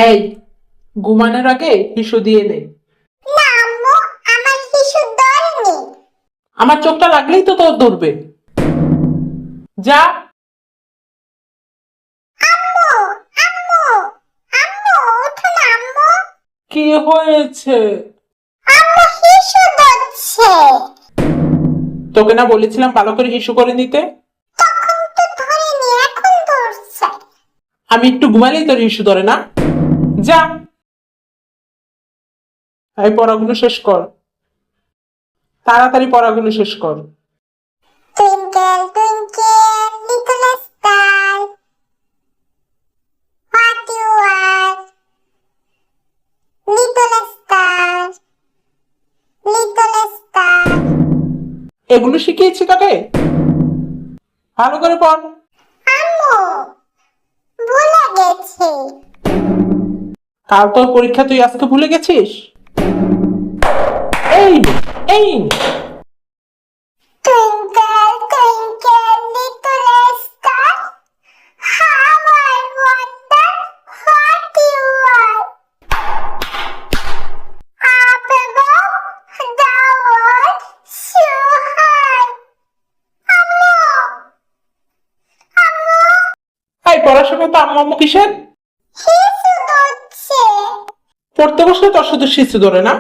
এই, ঘুমানোর আগে হিসু দিয়ে দে। না আম্মু, আমার শিশু ধরেনি। আমার চোখটা লাগলেই তো তোর ধরবে। যা। আম্মু, আম্মু, আম্মু, উঠো না আম্মু। কি হয়েছে? আম্মু শিশু ধরছে। তোকে না বলেছিলাম ভালো করে হিসু করে নিতে? তখন তো ধরেনি, এখন ধরছে। আমি একটু ঘুমালেই তোর হিসু ধরে না? যা। এই পড়াগুলো শেষ কর, তাড়াতাড়ি পড়াগুলো শেষ কর। Twinkle, twinkle, little star, what you are, little star, little star. এগুলো শিখিয়েছি তোকে? ভালো করে পড়। আম্মু, ভুলে গেছি। কাল তোর পরীক্ষা, তুই আজকে ভুলে গেছিস? এই নে, এই নে। Twinkle, twinkle, little star, how I wonder what you are. Up above the world so high. আম্মু, আম্মু, এই পড়াশোনা তো আম্মু আম্মু কিসের? শিশু ধরছে। পড়তে বসলে তোর শুধু শিশু ধরে না?